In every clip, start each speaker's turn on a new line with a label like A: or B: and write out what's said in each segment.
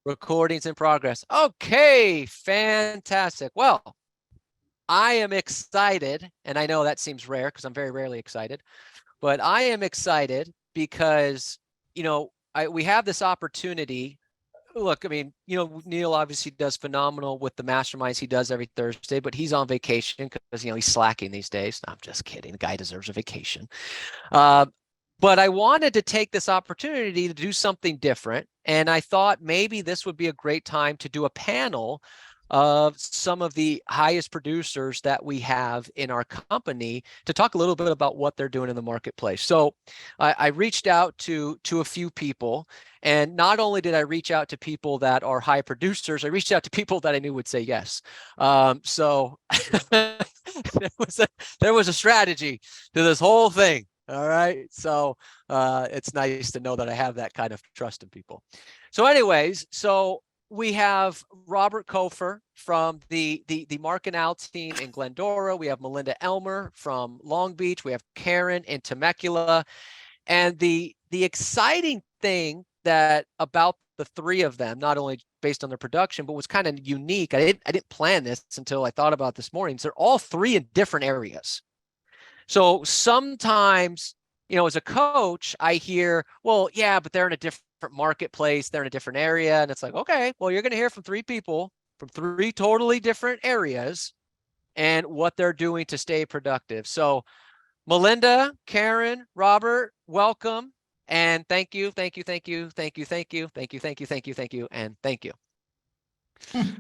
A: Recordings in progress. Okay, fantastic. Well, I am excited, and I know that seems rare because I'm very rarely excited, but I am excited because, we have this opportunity. Look, I mean, Neil obviously does phenomenal with the masterminds he does every Thursday, but he's on vacation because, he's slacking these days. No, I'm just kidding. The guy deserves a vacation. But I wanted to take this opportunity to do something different. And I thought maybe this would be a great time to do a panel of some of the highest producers that we have in our company to talk a little bit about what they're doing in the marketplace. So I reached out to a few people, and not only did I reach out to people that are high producers, I reached out to people that I knew would say yes. So there was a strategy to this whole thing. All right. So it's nice to know that I have that kind of trust in people. So anyways, so we have Robert Cofer from the Mark & Al team in Glendora. We have Melinda Elmer from Long Beach. We have Karen in Temecula. And the exciting thing that about the three of them, not only based on their production, but was kind of unique. I didn't plan this until I thought about this morning. So they're all three in different areas. So sometimes, as a coach, I hear, well, yeah, but they're in a different marketplace. They're in a different area. And it's like, okay, well, you're going to hear from three people from three totally different areas and what they're doing to stay productive. So Melinda, Karen, Robert, welcome. And thank you, thank you, thank you, thank you, thank you, thank you, thank you, thank you, thank you, and thank you.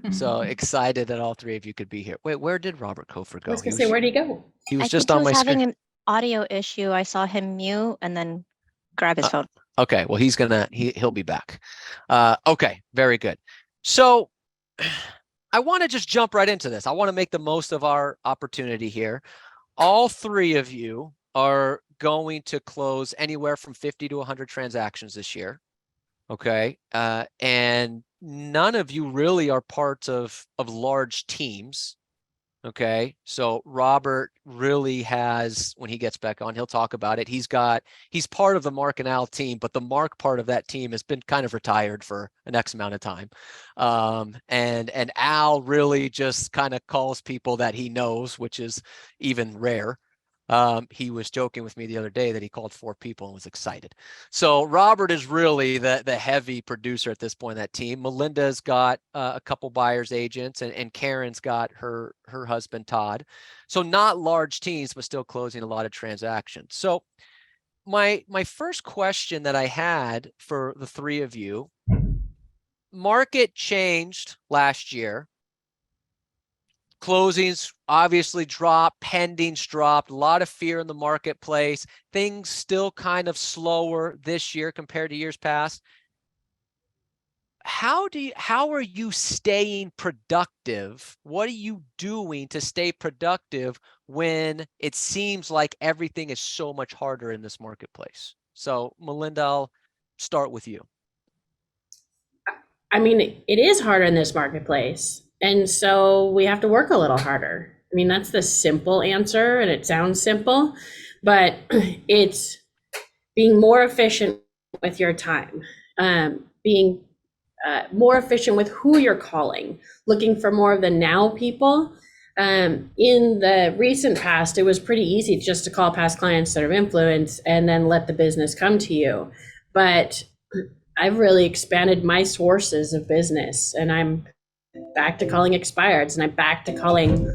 A: So excited that all three of you could be here. Wait, where did Robert Cofer go?
B: I was going to say, where'd he go?
A: He was just on my screen.
C: Having an audio issue. I saw him mute and then grab his phone.
A: Okay, well, he'll be back. Okay, very good. So I want to just jump right into this. I want to make the most of our opportunity here. All three of you are going to close anywhere from 50 to 100 transactions this year. Okay. And none of you really are parts of large teams. Okay. So Robert really has, when he gets back on, he'll talk about it. He's part of the Mark and Al team, but the Mark part of that team has been kind of retired for an X amount of time. And Al really just kind of calls people that he knows, which is even rare. He was joking with me the other day that he called 4 people and was excited. So Robert is really the heavy producer at this point in that team. Melinda's got a couple buyers agents, and Karen's got her husband, Todd. So not large teams, but still closing a lot of transactions. So my first question that I had for the three of you, market changed last year. Closings obviously dropped, pendings dropped, a lot of fear in the marketplace. Things still kind of slower this year compared to years past. How are you staying productive? What are you doing to stay productive when it seems like everything is so much harder in this marketplace? So Melinda, I'll start with you.
B: I mean, it is harder in this marketplace. And so we have to work a little harder. I mean, that's the simple answer, and it sounds simple, but it's being more efficient with your time, being more efficient with who you're calling, looking for more of the now people. In the recent past, it was pretty easy just to call past clients that are influence and then let the business come to you. But I've really expanded my sources of business, and I'm back to calling expireds, and I'm back to calling,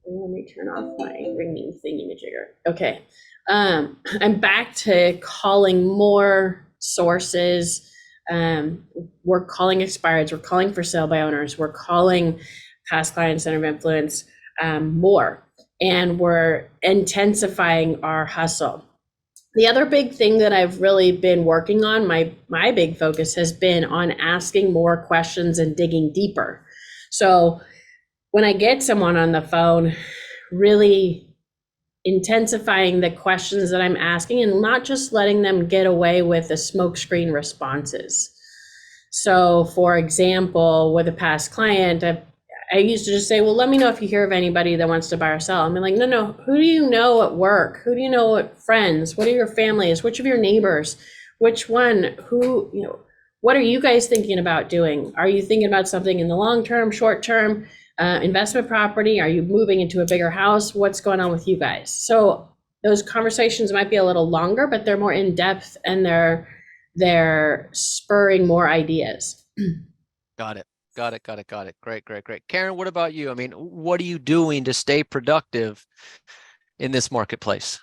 B: let me turn off my ringing thingy-majigger. Okay. I'm back to calling more sources. We're calling expireds, we're calling for sale by owners, we're calling past clients center of influence more, and we're intensifying our hustle. The other big thing that I've really been working on, my big focus has been on asking more questions and digging deeper. So when I get someone on the phone, really intensifying the questions that I'm asking and not just letting them get away with the smokescreen responses. So for example, with a past client, I used to just say, well, let me know if you hear of anybody that wants to buy or sell. I'm like, no, who do you know at work? Who do you know at friends? What are your families? Which of your neighbors? Which one? Who, what are you guys thinking about doing? Are you thinking about something in the long term, short term, investment property? Are you moving into a bigger house? What's going on with you guys? So those conversations might be a little longer, but they're more in depth and they're spurring more ideas.
A: Got it. Great. Karen, what about you? I mean, what are you doing to stay productive in this marketplace?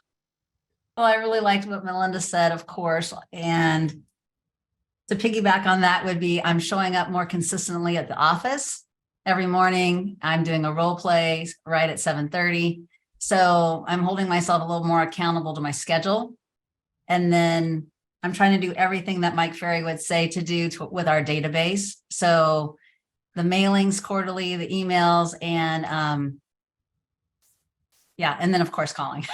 D: Well, I really liked what Melinda said, of course. And to piggyback on that would be I'm showing up more consistently at the office every morning. I'm doing a role play right at 7:30. So I'm holding myself a little more accountable to my schedule. And then I'm trying to do everything that Mike Ferry would say to do with our database. So the mailings quarterly, the emails, and and then of course calling.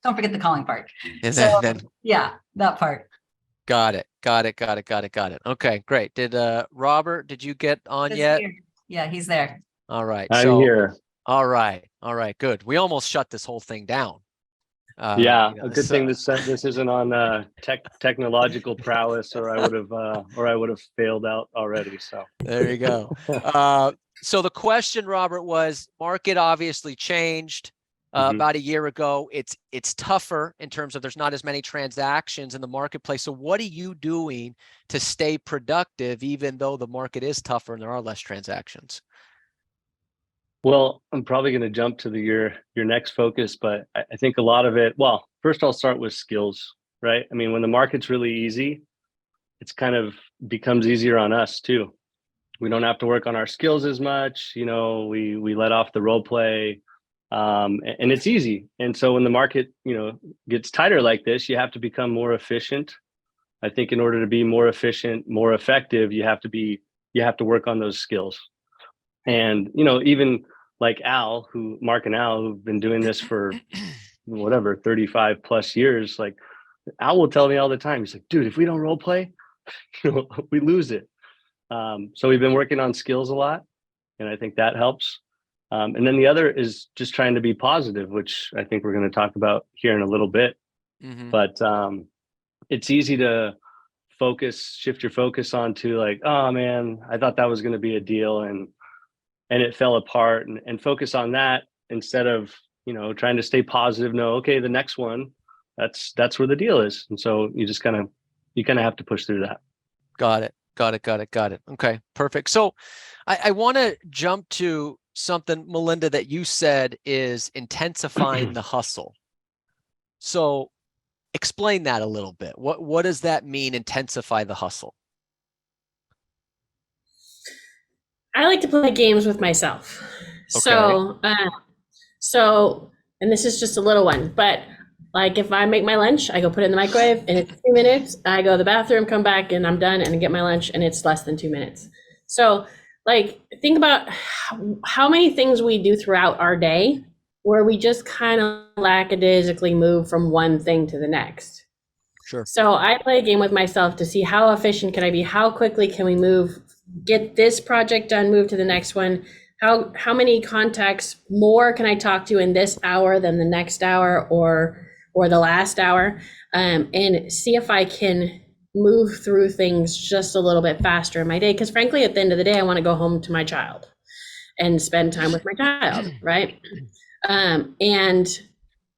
D: Don't forget the calling part.
A: And
D: So
A: then
D: yeah, that part.
A: got it. Okay, great. Did Robert, did you get on
D: He's
A: yet?
D: here. Yeah, he's there.
A: All right.
E: I'm
A: So
E: here.
A: all right, good. We almost shut this whole thing down.
E: Yeah, a good thing this isn't on technological prowess, or I would have failed out already. So
A: there you go. So the question, Robert, was market obviously changed about a year ago. It's tougher in terms of there's not as many transactions in the marketplace. So what are you doing to stay productive, even though the market is tougher and there are less transactions?
E: Well, I'm probably going to jump to your next focus, but I think a lot of it. Well, first I'll start with skills, right? I mean, when the market's really easy, it's kind of becomes easier on us too. We don't have to work on our skills as much. We let off the role play, and it's easy. And so when the market gets tighter like this, you have to become more efficient. I think in order to be more efficient, more effective, you have to work on those skills. And even like Mark and Al, who've been doing this for 35 plus years, like Al will tell me all the time, he's like, dude, if we don't role play, we lose it. So we've been working on skills a lot, and I think that helps. And then the other is just trying to be positive, which I think we're going to talk about here in a little bit. But it's easy to shift your focus onto like, oh man, I thought that was going to be a deal, and it fell apart, and focus on that instead of trying to stay positive. No, okay, the next one, that's where the deal is. And so you kind of have to push through that.
A: Got it. Okay, perfect. So I want to jump to something, Melinda, that you said is intensifying the hustle. So explain that a little bit. What does that mean, intensify the hustle?
B: I like to play games with myself.
A: Okay.
B: So, and this is just a little one, but like if I make my lunch, I go put it in the microwave and it's 2 minutes. I go to the bathroom, come back, and I'm done, and I get my lunch and it's less than 2 minutes. So like think about how many things we do throughout our day where we just kind of lackadaisically move from one thing to the next.
A: Sure.
B: So I play a game with myself to see how efficient can I be? How quickly can we move, get this project done, move to the next one? How many contacts more can I talk to in this hour than the next hour or the last hour? And see if I can move through things just a little bit faster in my day. Because frankly, at the end of the day, I want to go home to my child and spend time with my child, right? And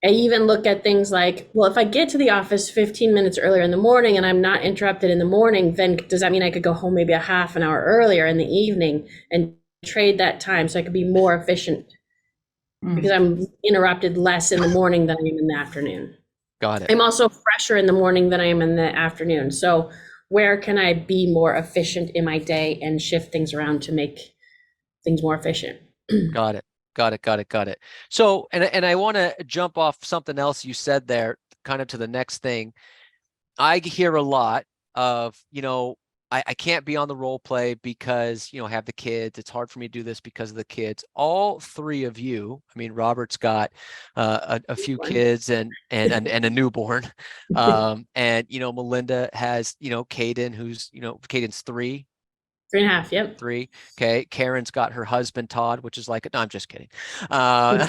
B: I even look at things like, well, if I get to the office 15 minutes earlier in the morning and I'm not interrupted in the morning, then does that mean I could go home maybe a half an hour earlier in the evening and trade that time so I could be more efficient? Because I'm interrupted less in the morning than I am in the afternoon.
A: Got it.
B: I'm also fresher in the morning than I am in the afternoon. So where can I be more efficient in my day and shift things around to make things more efficient?
A: Got it. So, and I want to jump off something else you said there, kind of to the next thing. I hear a lot of, I can't be on the role play because, I have the kids. It's hard for me to do this because of the kids. All three of you, I mean, Robert's got a few kids and a newborn. And, Melinda has, Caden, who's, Caden's 3.
B: 3.5. Yep.
A: 3. Okay. Karen's got her husband, Todd, which is like, no, I'm just kidding. Uh,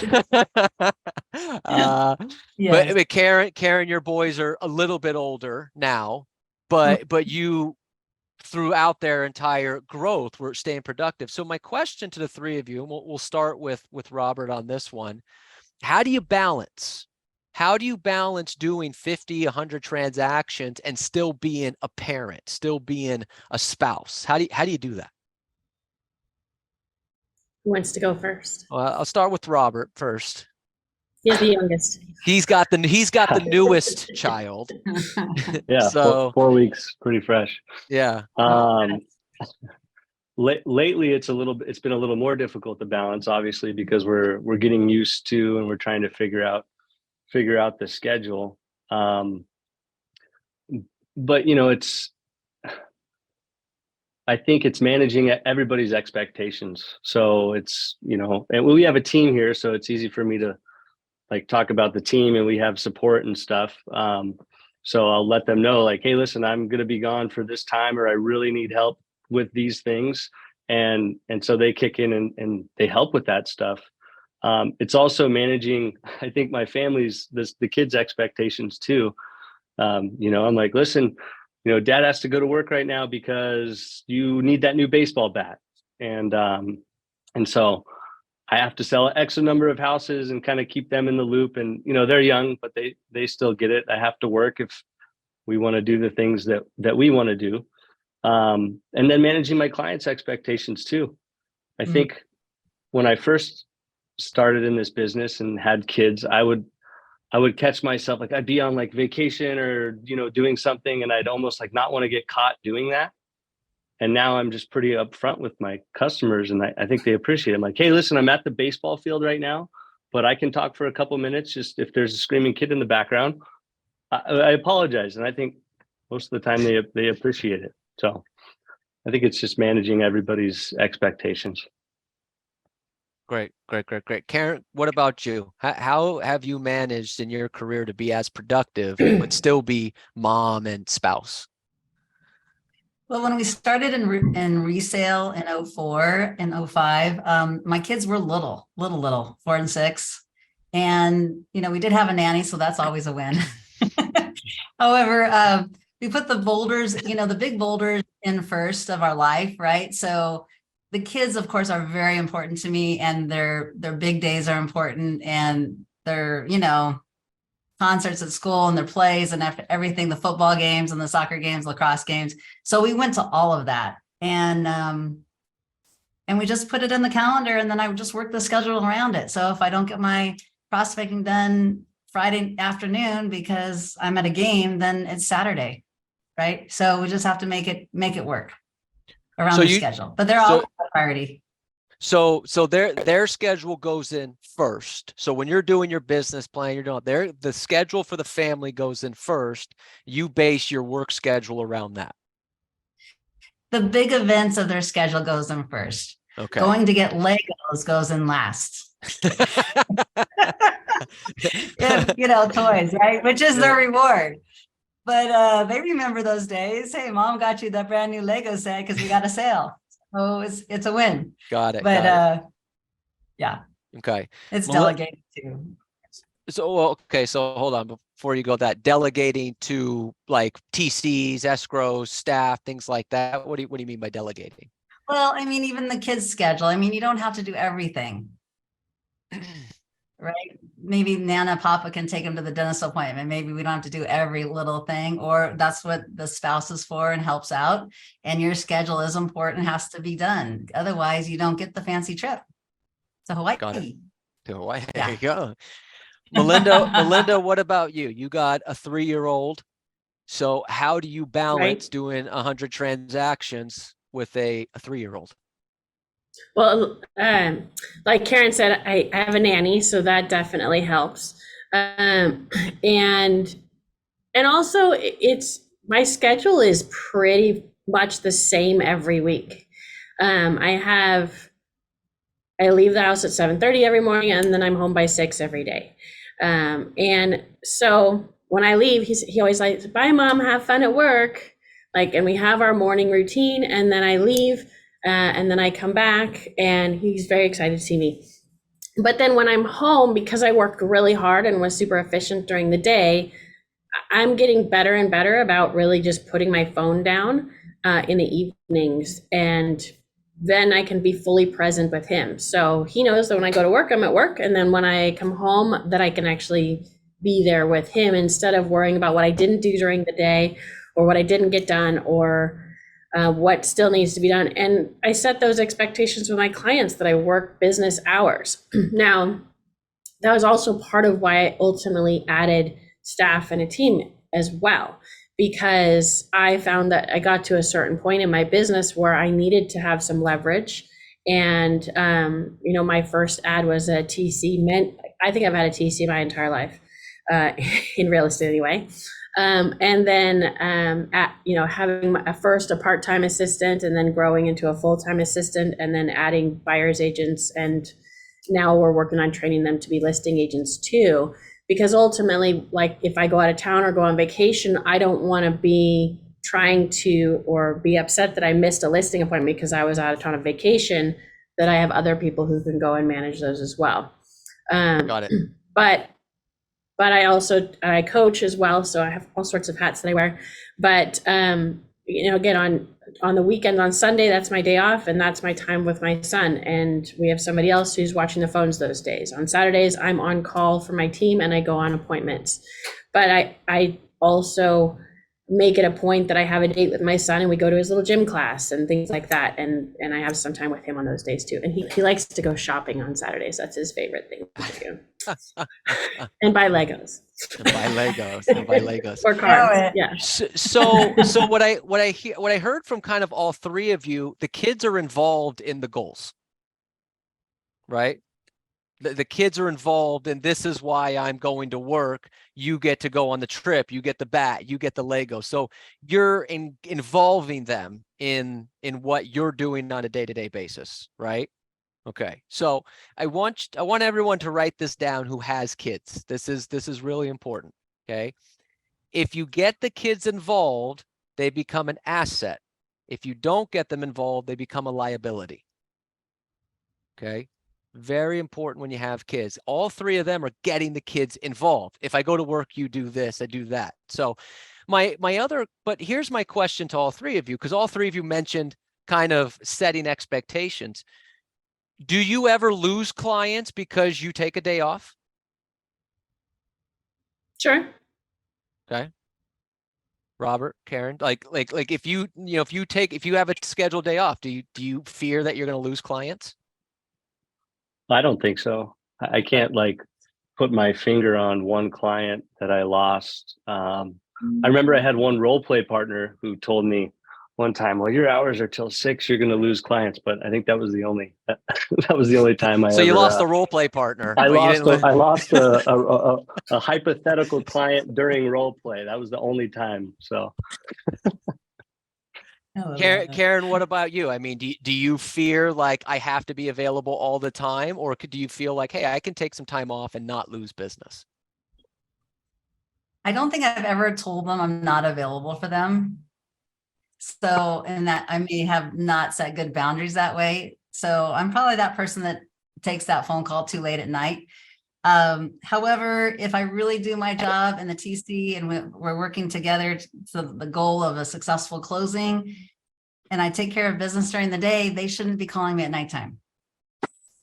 D: Yes.
A: but Karen, your boys are a little bit older now,
B: Mm.
A: but you throughout their entire growth were staying productive. So my question to the three of you, and we'll start with Robert on this one. How do you balance? How do you balance doing 50, 100 transactions and still being a parent, still being a spouse? How do you do that?
B: Who wants to go first?
A: Well, I'll start with Robert first.
B: He's the youngest.
A: He's got the newest child.
E: Yeah,
A: So
E: 4 weeks, pretty fresh.
A: yeah.
E: Lately it's been a little more difficult to balance, obviously, because we're getting used to and we're trying to figure out the schedule. But I think it's managing everybody's expectations. So it's, and we have a team here, so it's easy for me to like talk about the team, and we have support and stuff. So I'll let them know, like, hey, listen, I'm going to be gone for this time, or I really need help with these things. And so they kick in and they help with that stuff. It's also managing, I think, my family's, the kids' expectations too. I'm like, listen, dad has to go to work right now because you need that new baseball bat. And so I have to sell X number of houses and kind of keep them in the loop. And, they're young, but they still get it. I have to work if we want to do the things that we want to do. And then managing my clients' expectations too. I think when I first started in this business and had kids, I would catch myself, like I'd be on like vacation or, doing something, and I'd almost like not want to get caught doing that. And now I'm just pretty upfront with my customers, and I think they appreciate it. I'm like, hey, listen, I'm at the baseball field right now, but I can talk for a couple minutes. Just if there's a screaming kid in the background, I apologize. And I think most of the time they appreciate it. So I think it's just managing everybody's expectations.
A: Great. Karen, what about you? How have you managed in your career to be as productive, but still be mom and spouse?
D: Well, when we started in resale in 04 and 05, my kids were little, 4 and 6. And, we did have a nanny, so that's always a win. However, we put the boulders, the big boulders in first of our life, right? So the kids, of course, are very important to me, and their big days are important, and their, concerts at school and their plays and after everything, the football games and the soccer games, lacrosse games. So we went to all of that, and we just put it in the calendar, and then I would just work the schedule around it. So if I don't get my prospecting done Friday afternoon because I'm at a game, then it's Saturday, right? So we just have to make it work around the schedule. But they're all a priority.
A: So their schedule goes in first. So when you're doing your business plan, you're doing the schedule for the family goes in first. You base your work schedule around that.
D: The big events of their schedule goes in first.
A: Okay.
D: Going to get Legos goes in last. Toys, right? Which is their reward. But they remember those days. Hey, mom got you that brand new Lego set because we got a sale. So it's a win.
A: Got it.
D: But yeah.
A: Okay.
D: It's delegated too.
A: So hold on before you go. That delegating to like TCs, escrows, staff, things like that. What do you mean by delegating?
D: Well, I mean, even the kids' schedule. I mean, you don't have to do everything. Right? Maybe Nana, Papa can take them to the dentist appointment. Maybe we don't have to do every little thing, or that's what the spouse is for and helps out. And your schedule is important, has to be done. Otherwise, you don't get the fancy trip to Hawaii.
A: Got it. To Hawaii.
D: Yeah.
A: There you go. Melinda, what about you? You got a 3-year-old. So how do you balance doing 100 transactions with a 3-year-old?
B: Well, like Karen said, I have a nanny, so that definitely helps. And also it's my schedule is pretty much the same every week. I leave the house at 7:30 every morning, and then I'm home by 6 every day. And so when I leave, he always like, bye mom, have fun at work. Like, and we have our morning routine, and then I leave, and then I come back, and he's very excited to see me. But then when I'm home, because I worked really hard and was super efficient during the day, I'm getting better and better about really just putting my phone down in the evenings, and then I can be fully present with him. So he knows that when I go to work, I'm at work, and then when I come home, that I can actually be there with him instead of worrying about what I didn't do during the day or what I didn't get done or what still needs to be done. And I set those expectations with my clients that I work business hours. Now, that was also part of why I ultimately added staff and a team as well, because I found that I got to a certain point in my business where I needed to have some leverage. And, my first ad was a TC. I think I've had a TC my entire life, in real estate anyway. And then, having first a part-time assistant and then growing into a full-time assistant and then adding buyer's agents. And now we're working on training them to be listing agents too, because ultimately, like if I go out of town or go on vacation, I don't want to be trying to or be upset that I missed a listing appointment because I was out of town on vacation, that I have other people who can go and manage those as well.
A: Got it.
B: But I coach as well, so I have all sorts of hats that I wear. But again, on the weekend, on Sunday, that's my day off, and that's my time with my son. And we have somebody else who's watching the phones those days. On Saturdays, I'm on call for my team, and I go on appointments. But I also make it a point that I have a date with my son, and we go to his little gym class and things like that. And I have some time with him on those days too. And he likes to go shopping on Saturdays. That's his favorite thing to do. And buy Legos.
A: And buy Legos.
B: Or cars. Yeah.
A: So what I heard from kind of all three of you, the kids are involved in the goals, right? The kids are involved, and this is why I'm going to work. You get to go on the trip. You get the bat. You get the Lego. So you're involving them in what you're doing on a day-to-day basis, right? Okay. So I want everyone to write this down who has kids. This is really important. Okay. If you get the kids involved, they become an asset. If you don't get them involved, they become a liability. Okay. Very important when you have kids. All three of them are getting the kids involved. If I go to work, you do this, I do that. So but here's my question to all three of you, because all three of you mentioned kind of setting expectations. Do you ever lose clients because you take a day off?
B: Sure.
A: Okay. Robert, Karen, like if you have a scheduled day off, do you fear that you're going to lose clients?
E: I don't think so. I can't put my finger on one client that I lost. I remember I had one role play partner who told me one time, well, your hours are till 6, you're going to lose clients. But I think that was the only time
A: So you lost the role play partner.
E: I lost a hypothetical client during role play. That was the only time. So
A: Karen, what about you? I mean, do you fear like I have to be available all the time, or do you feel like, hey, I can take some time off and not lose business?
D: I don't think I've ever told them I'm not available for them. So, and that I may have not set good boundaries that way. So I'm probably that person that takes that phone call too late at night. However, if I really do my job in the TC and we're working together to the goal of a successful closing, and I take care of business during the day, they shouldn't be calling me at nighttime.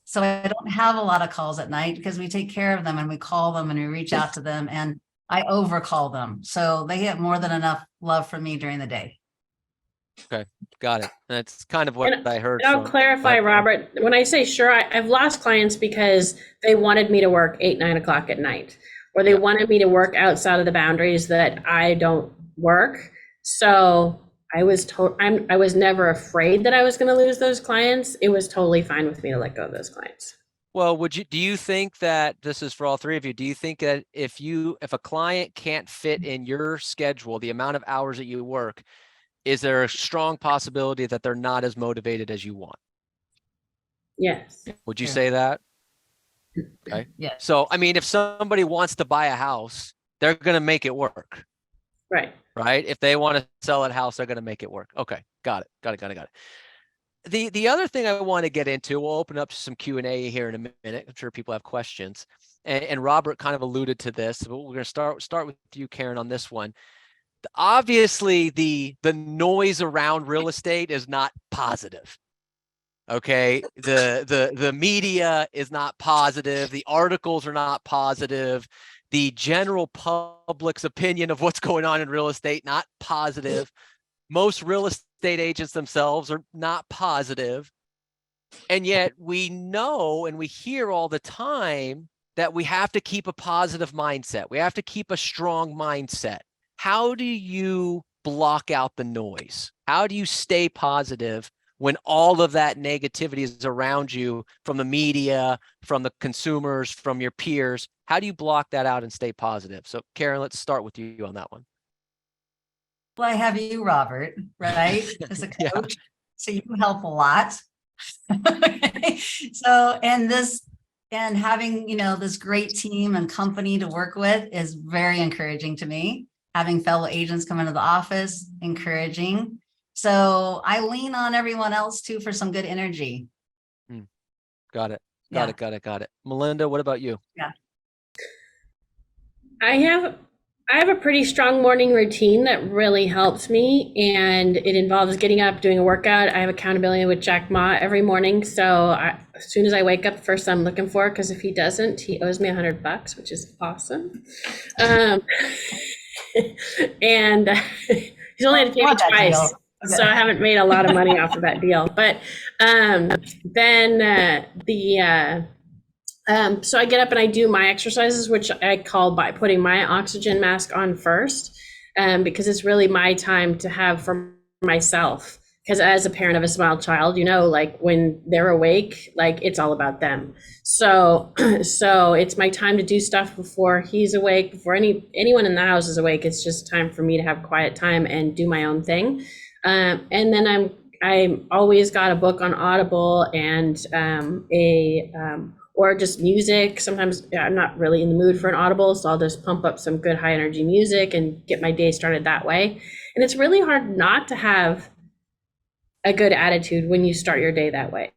D: So I don't have a lot of calls at night because we take care of them and we call them and we reach out to them, and I overcall them. So they get more than enough love from me during the day.
A: Okay, got it. That's kind of what I heard.
B: I'll clarify, Robert. When I say sure, I've lost clients because they wanted me to work 8, 9 o'clock at night, or they wanted me to work outside of the boundaries that I don't work. So I was never afraid that I was going to lose those clients. It was totally fine with me to let go of those clients.
A: Well, do you think that, this is for all three of you, do you think that if a client can't fit in your schedule, the amount of hours that you work, is there a strong possibility that they're not as motivated as you want?
B: Yes.
A: Would you say that? Okay.
D: Yeah.
A: So, I mean, if somebody wants to buy a house, they're going to make it work.
B: Right.
A: right? If they want to sell a house, they're going to make it work. Okay. Got it. The other thing I want to get into, we'll open up to some Q&A here in a minute. I'm sure people have questions. And Robert kind of alluded to this, but we're going to start with you, Karen, on this one. Obviously, the noise around real estate is not positive. Okay, the media is not positive. The articles are not positive. The general public's opinion of what's going on in real estate, not positive. Most real estate agents themselves are not positive. And yet we know and we hear all the time that we have to keep a positive mindset. We have to keep a strong mindset. How do you block out the noise? How do you stay positive when all of that negativity is around you from the media, from the consumers, from your peers? How do you block that out and stay positive? So Karen, let's start with you on that one.
D: Well, I have you, Robert, right? As a coach.
A: Yeah.
D: So you help a lot. Okay. So, and having, this great team and company to work with is very encouraging to me. Having fellow agents come into the office, encouraging. So I lean on everyone else too for some good energy.
A: Got it. Got it. Melinda, what about you?
D: Yeah.
B: I have a pretty strong morning routine that really helps me, and it involves getting up, doing a workout. I have accountability with Jack Ma every morning. So as soon as I wake up, the first I'm looking for, because if he doesn't, he owes me $100, which is awesome. And he's only had to pay me twice.
D: Okay.
B: So I haven't made a lot of money off of that deal. But so I get up and I do my exercises, which I call by putting my oxygen mask on first, because it's really my time to have for myself. Because as a parent of a small child, like when they're awake, like it's all about them. So it's my time to do stuff before he's awake, before anyone in the house is awake. It's just time for me to have quiet time and do my own thing. And then I'm always got a book on Audible and or just music. Sometimes I'm not really in the mood for an Audible, so I'll just pump up some good high energy music and get my day started that way. And it's really hard not to have a good attitude when you start your day that way.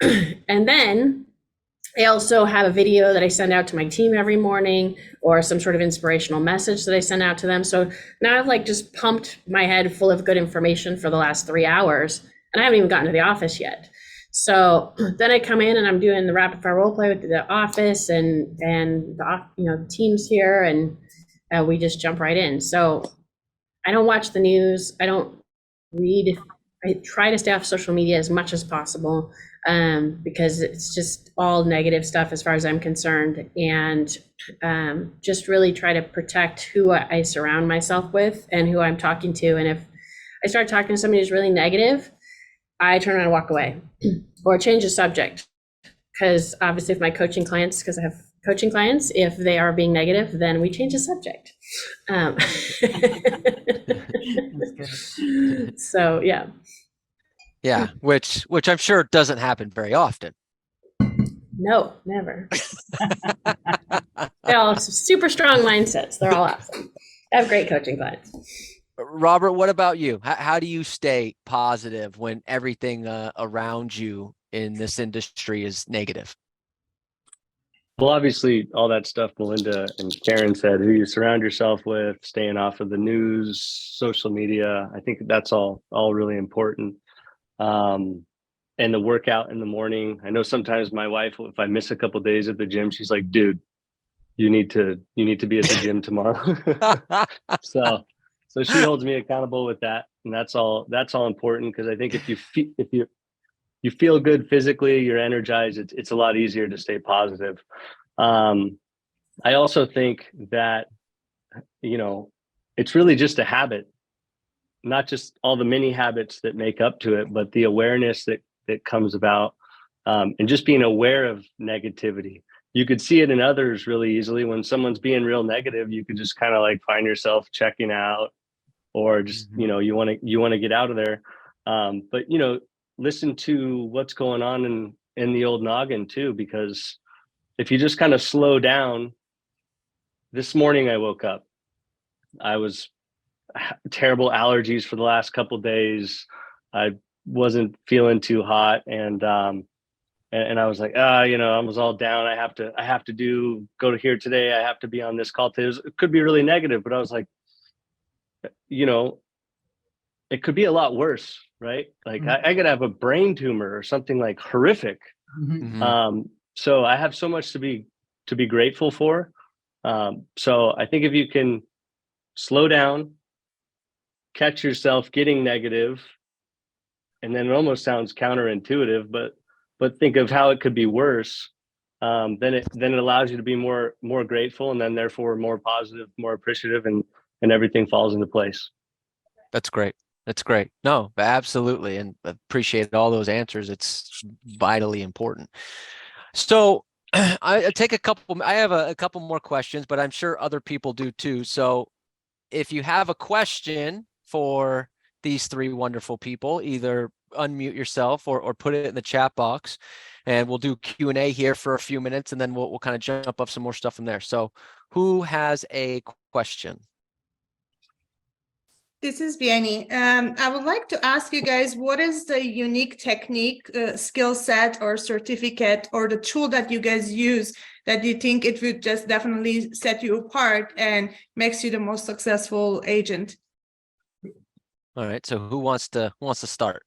B: And then I also have a video that I send out to my team every morning, or some sort of inspirational message that I send out to them. So now I've just pumped my head full of good information for the last 3 hours, and I haven't even gotten to the office yet. So then I come in and I'm doing the rapid fire role play with the office and the teams here, and we just jump right in. So I don't watch the news. I don't read. I try to stay off social media as much as possible, because it's just all negative stuff as far as I'm concerned, and just really try to protect who I surround myself with and who I'm talking to. And if I start talking to somebody who's really negative, I turn around and walk away or change the subject. Because obviously if my coaching clients, because I have coaching clients, if they are being negative, then we change the subject. So yeah.
A: Yeah, which I'm sure doesn't happen very often.
B: No, never. They're all super strong mindsets. They're all awesome. I have great coaching clients.
A: Robert, what about you? How do you stay positive when everything around you in this industry is negative?
E: Well, obviously, all that stuff Melinda and Karen said, who you surround yourself with, staying off of the news, social media, I think that's all really important. And the workout in the morning. I know sometimes my wife, if I miss a couple of days at the gym, she's like, dude, you need to be at the gym tomorrow. So she holds me accountable with that. And that's all important, because I think if you feel good physically, you're energized, it's a lot easier to stay positive. I also think that, it's really just a habit, not just all the mini habits that make up to it, but the awareness that comes about, and just being aware of negativity. You could see it in others really easily. When someone's being real negative, you could just kind of find yourself checking out, or just, you want to get out of there. But, listen to what's going on in the old noggin too, because if you just kind of slow down. This morning I woke up, I was terrible allergies for the last couple of days. I wasn't feeling too hot, and I was like, I was all down. I have to go to here today. I have to be on this call today. It could be really negative, but I was like, it could be a lot worse, right? Like I could have a brain tumor or something like horrific. So I have so much to be grateful for. So I think if you can slow down, catch yourself getting negative, and then it almost sounds counterintuitive, but think of how it could be worse. Then it allows you to be more grateful, and then therefore more positive, more appreciative, and everything falls into place.
A: That's great. That's great. No, absolutely. And appreciate all those answers. It's vitally important. So I have a couple more questions, but I'm sure other people do too. So if you have a question for these three wonderful people, either unmute yourself or put it in the chat box, and we'll do Q&A here for a few minutes, and then we'll kind of jump up some more stuff from there. So who has a question?
F: This is Vianney. I would like to ask you guys, what is the unique technique, skill set or certificate or the tool that you guys use that you think it would just definitely set you apart and makes you the most successful agent?
A: All right. So who wants to start?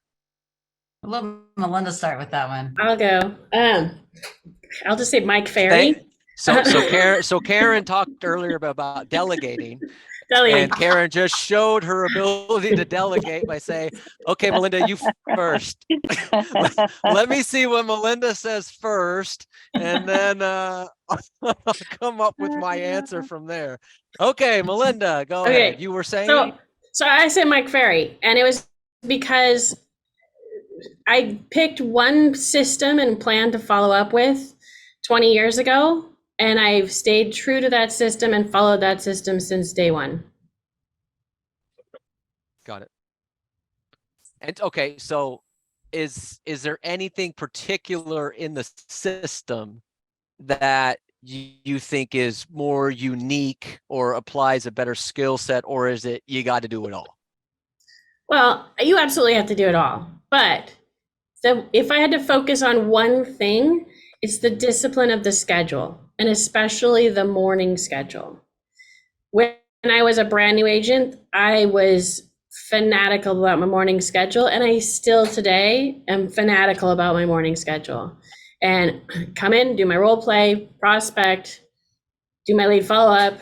D: I'll let Melinda start with that one.
B: I'll go. I'll just say Mike Ferry.
A: So Karen talked earlier about delegating. And Karen just showed her ability to delegate by saying, okay, Melinda, you first. Let me see what Melinda says first, and then I'll come up with my answer from there. Okay, Melinda, go ahead. You were saying?
B: So I said Mike Ferry, and it was because I picked one system and plan to follow up with 20 years ago. And I've stayed true to that system and followed that system since day one.
A: Got it. And okay, so is there anything particular in the system that you think is more unique or applies a better skill set, or is it you got to do it all?
B: Well, you absolutely have to do it all. But if I had to focus on one thing, it's the discipline of the schedule, and especially the morning schedule. When I was a brand new agent, I was fanatical about my morning schedule, and I still today am fanatical about my morning schedule. And come in, do my role play, prospect, do my lead follow-up.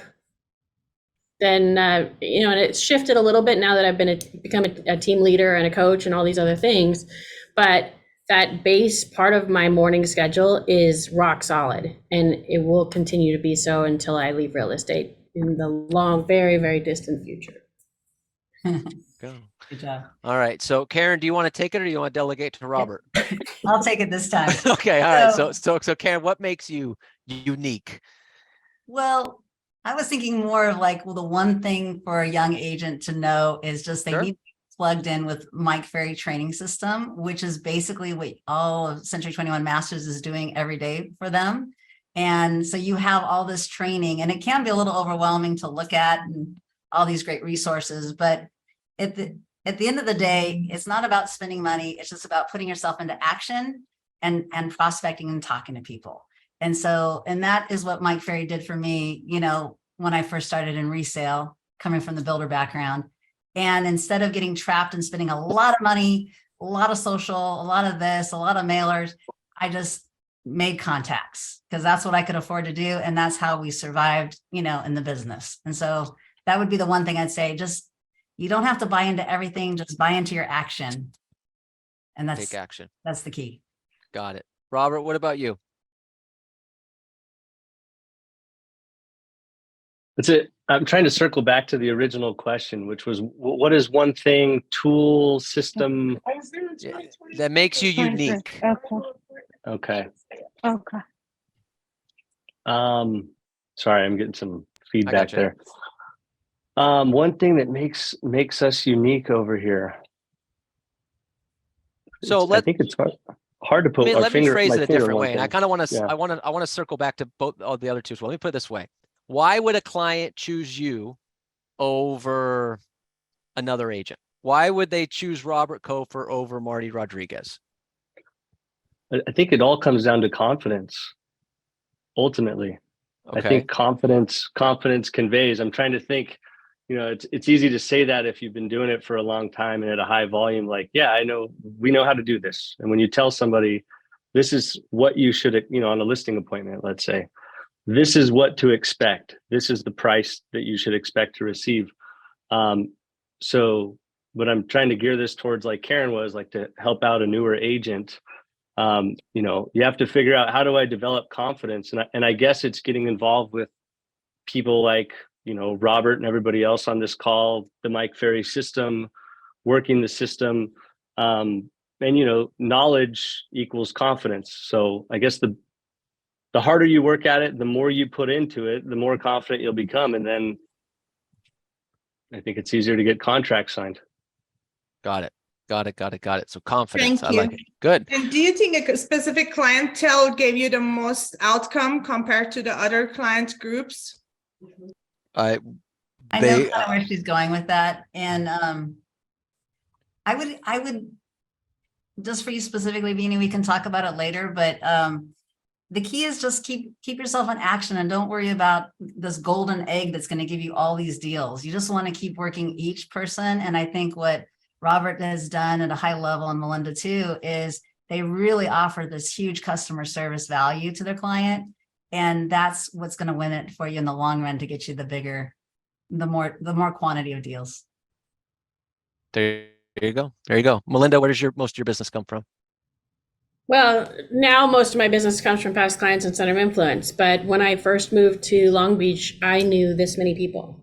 B: Then, and it's shifted a little bit now that I've become a team leader and a coach and all these other things. But that base part of my morning schedule is rock solid, and it will continue to be so until I leave real estate in the long, very, very distant future.
A: Go.
D: Good job.
A: All right. So Karen, do you want to take it, or do you want to delegate to Robert?
D: I'll take it this time.
A: Okay. All right. So Karen, what makes you unique?
D: Well, I was thinking more of like, the one thing for a young agent to know is just they need to be plugged in with Mike Ferry training system, which is basically what all of Century 21 Masters is doing every day for them. And so you have all this training, and it can be a little overwhelming to look at and all these great resources. But at the end of the day, it's not about spending money. It's just about putting yourself into action and prospecting and talking to people. And that is what Mike Ferry did for me, when I first started in resale, coming from the builder background. And instead of getting trapped and spending a lot of money, a lot of social, a lot of this, a lot of mailers, I just made contacts because that's what I could afford to do. And that's how we survived, in the business. And so that would be the one thing I'd say. Just, you don't have to buy into everything, just buy into your action. And
A: Take action.
D: That's the key.
A: Got it. Robert, what about you?
E: That's it. I'm trying to circle back to the original question, which was, what is one thing, tool, system
A: that makes you unique?
E: Okay.
C: Okay.
E: Sorry, I'm getting some feedback there. One thing that makes us unique over here.
A: So
E: I think it's hard to put my
A: let me
E: finger.
A: phrase it a different way, and I
E: thing.
A: kind of want to.
E: Yeah.
A: I want to circle back to both the other two as well. Let me put it this way: why would a client choose you over another agent? Why would they choose Robert Cofer over Marty Rodriguez?
E: I think it all comes down to confidence. Ultimately, I
A: Okay.
E: think confidence conveys. I'm trying to think. It's easy to say that if you've been doing it for a long time and at a high volume. Like, yeah, I know, we know how to do this. And when you tell somebody, this is what you should, on a listing appointment, let's say, this is what to expect. This is the price that you should expect to receive. So what I'm trying to gear this towards, like Karen was, like, to help out a newer agent. You have to figure out, how do I develop confidence? And I guess it's getting involved with people like, Robert and everybody else on this call, the Mike Ferry system, working the system. And, knowledge equals confidence. So I guess the harder you work at it, the more you put into it, the more confident you'll become. And then I think it's easier to get contracts signed.
A: Got it. So confidence.
F: Thank
A: I like
F: you.
A: it. Good.
F: And do you think a specific clientele gave you the most outcome compared to the other client groups?
D: I know kind of where she's going with that. And I would, just for you specifically, Beanie, we can talk about it later, but the key is just keep yourself in action and don't worry about this golden egg that's going to give you all these deals. You just want to keep working each person. And I think what Robert has done at a high level, and Melinda too, is they really offer this huge customer service value to their client. And that's what's going to win it for you in the long run to get you the more quantity of deals.
A: There you go. Melinda, where does most of your business come from?
B: Well, now most of my business comes from past clients and center of influence. But when I first moved to Long Beach, I knew this many people.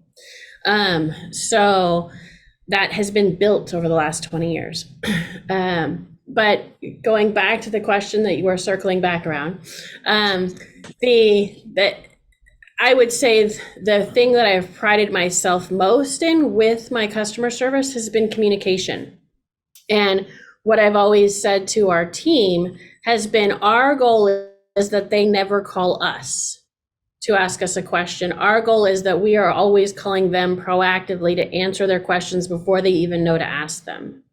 B: So that has been built over the last 20 years. But going back to the question that you were circling back around, I would say the thing that I've prided myself most in with my customer service has been communication. And what I've always said to our team has been, our goal is that they never call us to ask us a question. Our goal is that we are always calling them proactively to answer their questions before they even know to ask them.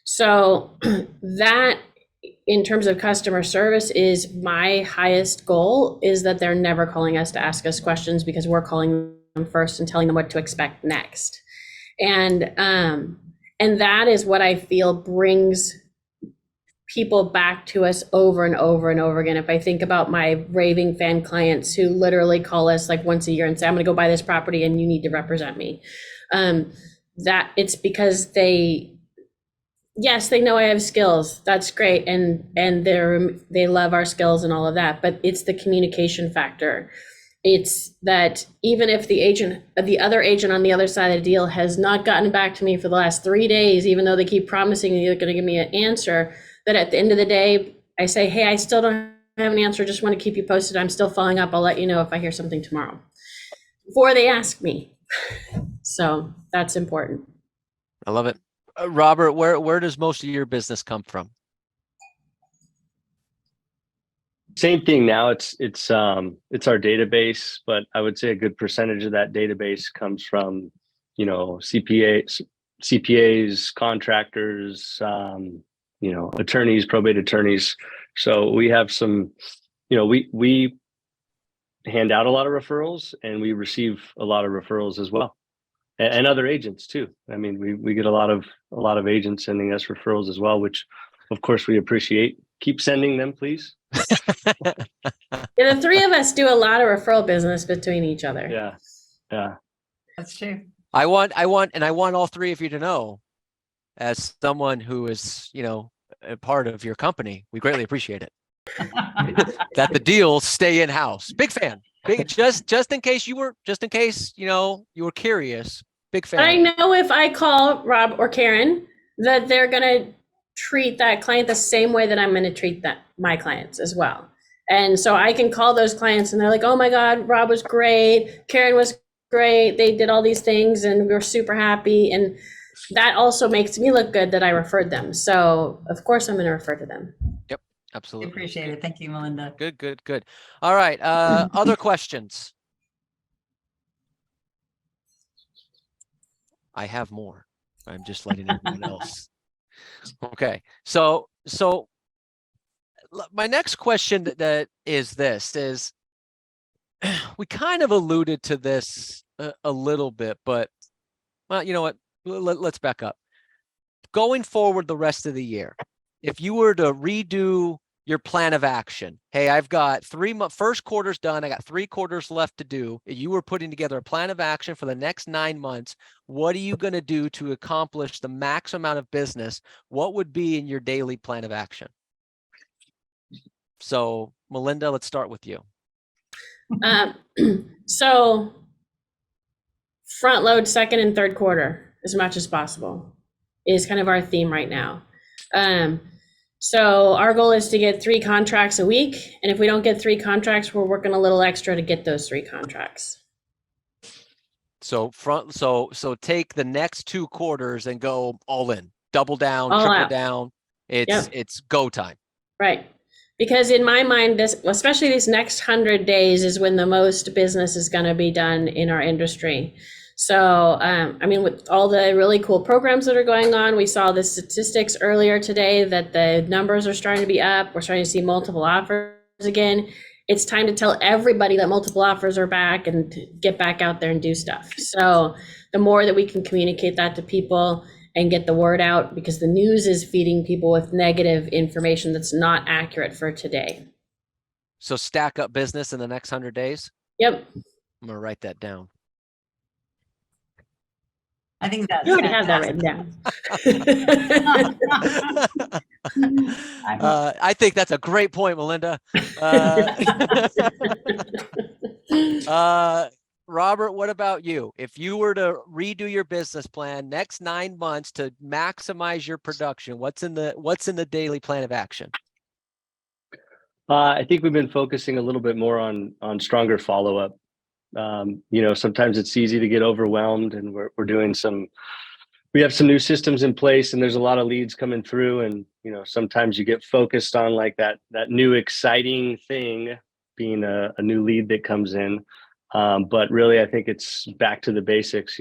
B: So that, in terms of customer service, is my highest goal, is that they're never calling us to ask us questions, because we're calling them first and telling them what to expect next. And that is what I feel brings people back to us over and over and over again. If I think about my raving fan clients who literally call us like once a year and say, I'm going to go buy this property and you need to represent me. That it's because they know I have skills. That's great. And they love our skills and all of that, but it's the communication factor. It's that even if the other agent on the other side of the deal has not gotten back to me for the last 3 days, even though they keep promising they're going to give me an answer, that at the end of the day, I say, hey, I still don't have an answer. Just want to keep you posted. I'm still following up. I'll let you know if I hear something tomorrow, before they ask me. So that's important.
A: I love it. Robert, where does most of your business come from?
E: Same thing now. It's our database, but I would say a good percentage of that database comes from, CPAs, contractors, attorneys, probate attorneys. So we have some, we hand out a lot of referrals, and we receive a lot of referrals as well, and other agents too. I mean, we get a lot of agents sending us referrals as well, which of course we appreciate. Keep sending them, please.
B: Yeah, the three of us do a lot of referral business between each other.
E: Yeah.
D: That's true.
A: I want all three of you to know, as someone who is, a part of your company, we greatly appreciate it. That the deals stay in-house. Big fan. Just in case you were curious. Big fan.
B: I know if I call Rob or Karen, that they're gonna treat that client the same way that I'm gonna treat my clients as well. And so I can call those clients and they're like, oh my God, Rob was great, Karen was great, they did all these things and we were super happy. And that also makes me look good that I referred them. So of course I'm gonna refer to them.
A: Yep, absolutely.
D: Appreciate it. Thank you, Melinda.
A: Good. All right, other questions? I have more. I'm just letting everyone else. Okay. So my next question that is this is, we kind of alluded to this a little bit, but well, you know what? Let's back up. Going forward the rest of the year, if you were to redo your plan of action, hey, I've got first quarter's done, I got 3 quarters left to do. You were putting together a plan of action for the next 9 months. What are you going to do to accomplish the max amount of business? What would be in your daily plan of action? So, Melinda, let's start with you.
B: So front load second and third quarter as much as possible is kind of our theme right now. So our goal is to get 3 contracts a week. And if we don't get 3 contracts, we're working a little extra to get those 3 contracts.
A: So so take the next 2 quarters and go all in, double down,
B: All
A: triple
B: out.
A: down.
B: Yep.
A: It's go time.
B: Right. Because in my mind, especially these next 100 days is when the most business is going to be done in our industry. So, I mean, with all the really cool programs that are going on, we saw the statistics earlier today that the numbers are starting to be up. We're starting to see multiple offers again. It's time to tell everybody that multiple offers are back and to get back out there and do stuff. So the more that we can communicate that to people and get the word out, because the news is feeding people with negative information that's not accurate for today.
A: So stack up business in the next 100 days.
B: Yep.
A: I'm going to write that down.
D: I think that's
B: You already have that written down.
A: I think that's a great point, Melinda. Robert, what about you? If you were to redo your business plan next 9 months to maximize your production, what's in the daily plan of action?
E: I think we've been focusing a little bit more on stronger follow-up. Sometimes it's easy to get overwhelmed, and we have some new systems in place, and there's a lot of leads coming through, and sometimes you get focused on like that new exciting thing being a new lead that comes in. But really, I think it's back to the basics,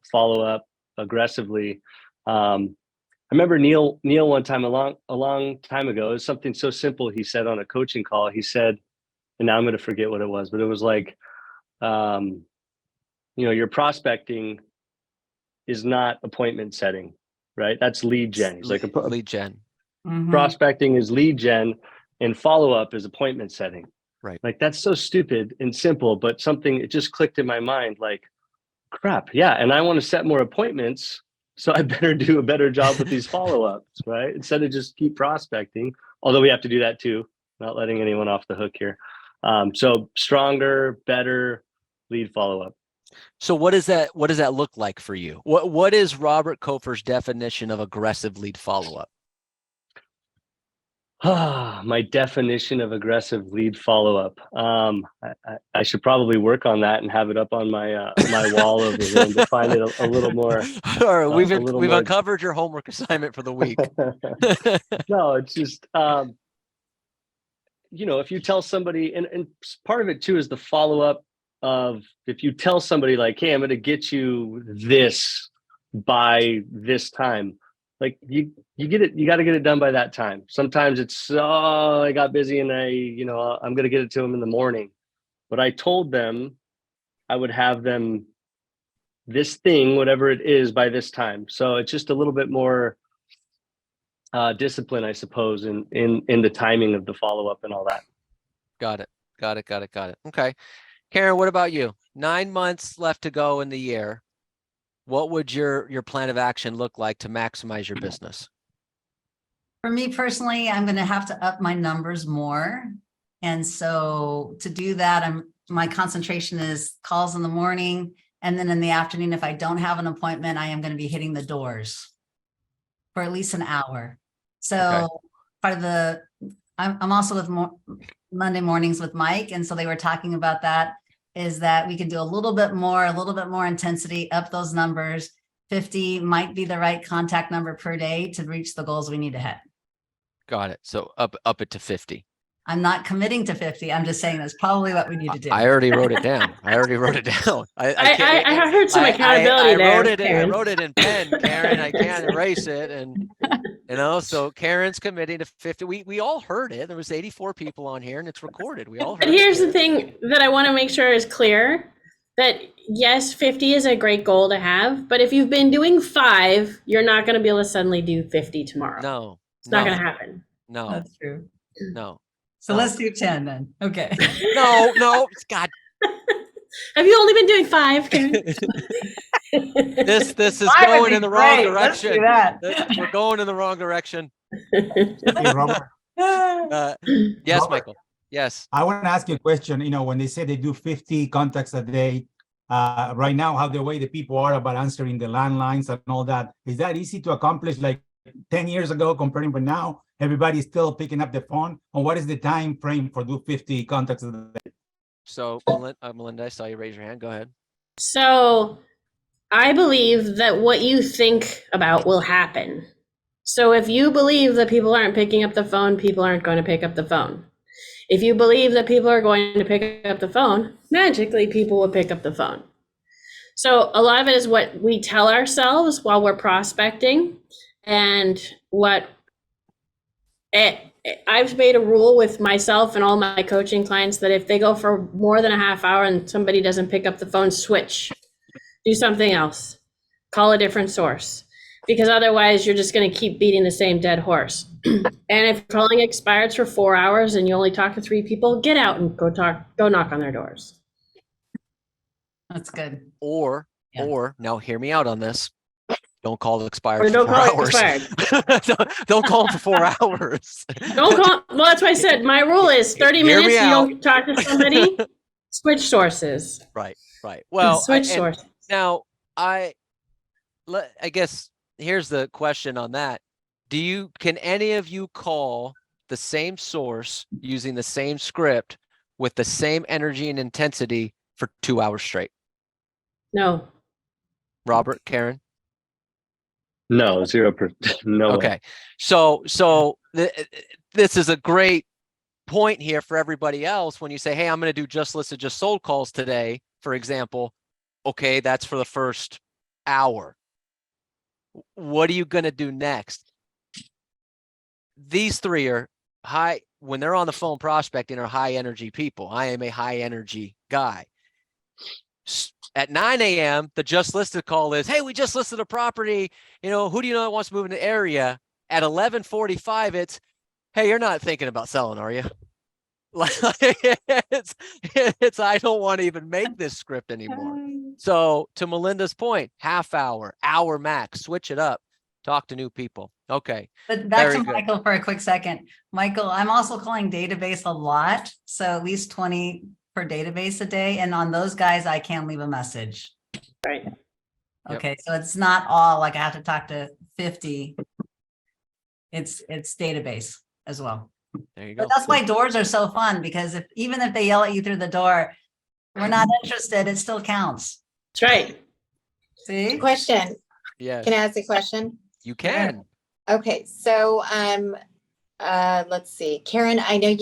E: follow up aggressively. I remember Neil one time, a long time ago, it was something so simple he said on a coaching call. He said, and now I'm going to forget what it was, but it was like, your prospecting is not appointment setting, right? That's lead gen. He's like,
A: lead gen.
E: Prospecting is lead gen, and follow-up is appointment setting.
A: Right.
E: Like, that's so stupid and simple, but it just clicked in my mind, like, crap. Yeah. And I want to set more appointments, so I better do a better job with these follow-ups, right? Instead of just keep prospecting, although we have to do that too, not letting anyone off the hook here. So stronger, better lead follow-up.
A: So what does that look like for you? What is Robert Cofer's definition of aggressive lead follow-up?
E: My definition of aggressive lead follow-up. I should probably work on that and have it up on my my wall over there to find it a little more.
A: All right, we've uncovered your homework assignment for the week.
E: No, it's just if you tell somebody, and part of it too is the follow-up of, if you tell somebody like, hey, I'm going to get you this by this time, like you get it, you got to get it done by that time. Sometimes it's, I got busy and I'm going to get it to them in the morning, but I told them I would have them this thing, whatever it is, by this time. So it's just a little bit more discipline, I suppose, in the timing of the follow-up and all that.
A: Got it. Okay. Karen, what about you? 9 months left to go in the year. What would your plan of action look like to maximize your business?
D: For me personally, I'm going to have to up my numbers more. And so to do that, my concentration is calls in the morning. And then in the afternoon, if I don't have an appointment, I am going to be hitting the doors for at least an hour. So
A: Okay.
D: part of I'm also with Monday mornings with Mike. And so they were talking about that, is that we can do a little bit more intensity, up those numbers. 50 might be the right contact number per day to reach the goals we need to hit.
A: Got it. So up it to 50.
D: I'm not committing to 50. I'm just saying that's probably what we need to do.
A: I already wrote it down. I
B: I heard some accountability there,
A: I
B: Karen.
A: wrote it in pen, Karen. I can't erase it. And so Karen's committing to 50. We all heard it. There was 84 people on here and it's recorded. We all heard
B: But
A: it.
B: here's the thing that I want to make sure is clear, that yes, 50 is a great goal to have, but if you've been doing 5, you're not going to be able to suddenly do 50 tomorrow.
A: No.
B: It's not going to happen.
A: No.
D: That's true.
A: No.
D: So let's do 10 then. Okay.
A: No. God.
B: Have you only been doing 5, Karen?
A: This is
D: Five would
A: going
D: be
A: in the wrong
D: great. Let's
A: direction.
D: do that.
A: We're going in the wrong direction.
G: Hey, Robert,
A: Yes,
G: Robert.
A: Michael. Yes.
G: I want to ask you a question. When they say they do 50 contacts a day, right now, how the way the people are about answering the landlines and all that, is that easy to accomplish like 10 years ago comparing with now? Everybody's still picking up the phone? And what is the time frame for do 50 contacts a day?
A: So Melinda, I saw you raise your hand. Go ahead.
B: So I believe that what you think about will happen. So if you believe that people aren't picking up the phone, people aren't going to pick up the phone. If you believe that people are going to pick up the phone, magically people will pick up the phone. So a lot of it is what we tell ourselves while we're prospecting, and I've made a rule with myself and all my coaching clients that if they go for more than a half hour and somebody doesn't pick up the phone, switch, do something else, call a different source, because otherwise you're just going to keep beating the same dead horse. And if calling expireds for 4 hours and you only talk to 3 people, get out and go knock on their doors.
D: That's good.
A: Or now hear me out on this. Don't call the expired
B: Or
A: for
B: don't
A: 4
B: call
A: hours.
B: expired.
A: Don't call them for 4 hours.
B: Don't call. Well, that's why I said my rule is 30
A: Hear me
B: minutes. You
A: out.
B: don't talk to somebody, switch sources.
A: Right. Well,
B: switch sources.
A: Now I guess here's the question on that. Can any of you call the same source using the same script with the same energy and intensity for 2 hours straight?
B: No.
A: Robert, Karen?
E: No, 0%. No way.
A: Okay. So this is a great point here for everybody else. When you say, hey, I'm going to do just listed, just sold calls today, for example, okay, that's for the first hour. What are you going to do next? These 3 are high, when they're on the phone prospecting, are high energy people. I am a high energy guy. At 9 a.m., the just listed call is, hey, we just listed a property. Who do you know that wants to move in the area? At 11:45, it's, hey, you're not thinking about selling, are you? It's I don't want to even make this script anymore. So to Melinda's point, half hour, hour max, switch it up, talk to new people. Okay.
D: But back
A: Very
D: to
A: good.
D: Michael for a quick second. Michael, I'm also calling database a lot. So at least 20 per database a day. And on those guys, I can leave a message.
B: Right.
A: Yep.
D: Okay. So it's not all like I have to talk to 50. It's database as well.
A: There you go.
D: But that's why doors are so fun, because even if they yell at you through the door, we're not interested, it still counts.
B: That's right.
D: See?
H: Question.
A: Yes,
H: Can I ask a question?
A: you can.
H: Okay, so let's see. Karen, I know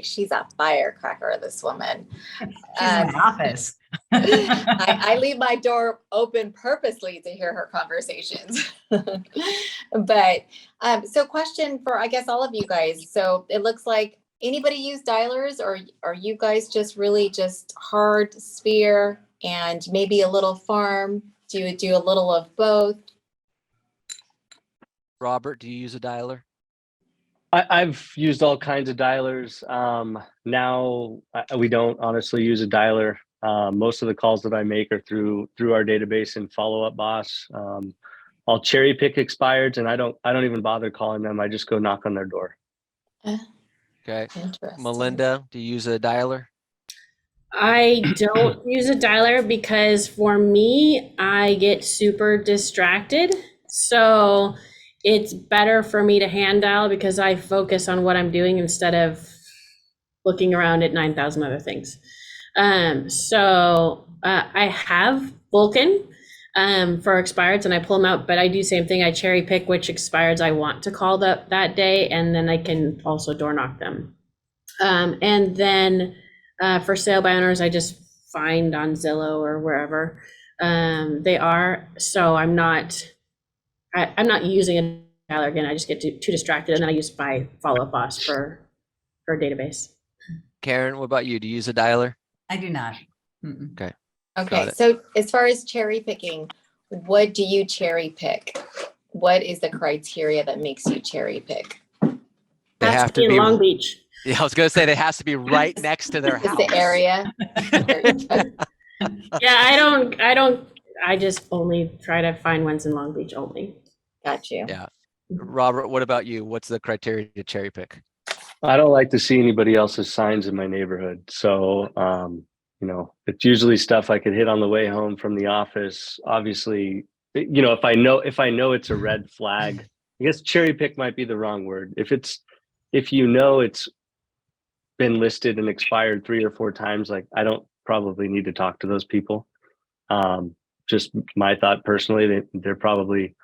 H: she's a firecracker, this woman.
D: She's in my office.
H: I leave my door open purposely to hear her conversations. But so question for, I guess, all of you guys. So it looks like anybody use dialers, or are you guys just really just hard sphere and maybe a little farm? Do you do a little of both?
A: Robert, do you use a dialer?
E: I've used all kinds of dialers. Now we don't honestly use a dialer. Most of the calls that I make are through our database and Follow Up Boss. I'll cherry pick expireds, and I don't even bother calling them. I just go knock on their door.
A: Okay.
H: Interesting.
A: Melinda, do you use a dialer?
B: I don't use a dialer because for me, I get super distracted. So it's better for me to hand dial because I focus on what I'm doing instead of looking around at 9,000 other things. So I have Vulcan for expireds, and I pull them out, but I do same thing. I cherry pick which expireds I want to call that day, and then I can also door knock them. And then for sale by owners, I just find on Zillow or wherever they are. So I'm not using a dialer again. I just get too distracted, and then I use my follow-up boss for a database.
A: Karen, what about you? Do you use a dialer?
D: I do not.
A: Okay.
H: Okay,
A: it.
H: so as far as cherry picking, what do you cherry pick? What is the criteria that makes you cherry pick?
A: They
B: Has
A: have to
B: in
A: be
B: Long Beach.
A: Yeah, I was gonna say they has to be right next to their
H: Is
A: house.
H: the area?
B: Yeah, I just only try to find ones in Long Beach only.
H: Got you.
A: Yeah. Robert, what about you? What's the criteria to cherry pick?
E: I don't like to see anybody else's signs in my neighborhood. So, it's usually stuff I could hit on the way home from the office. Obviously, if I know it's a red flag, I guess cherry pick might be the wrong word. If it's been listed and expired 3 or 4 times, like I don't probably need to talk to those people. Just my thought personally, they're probably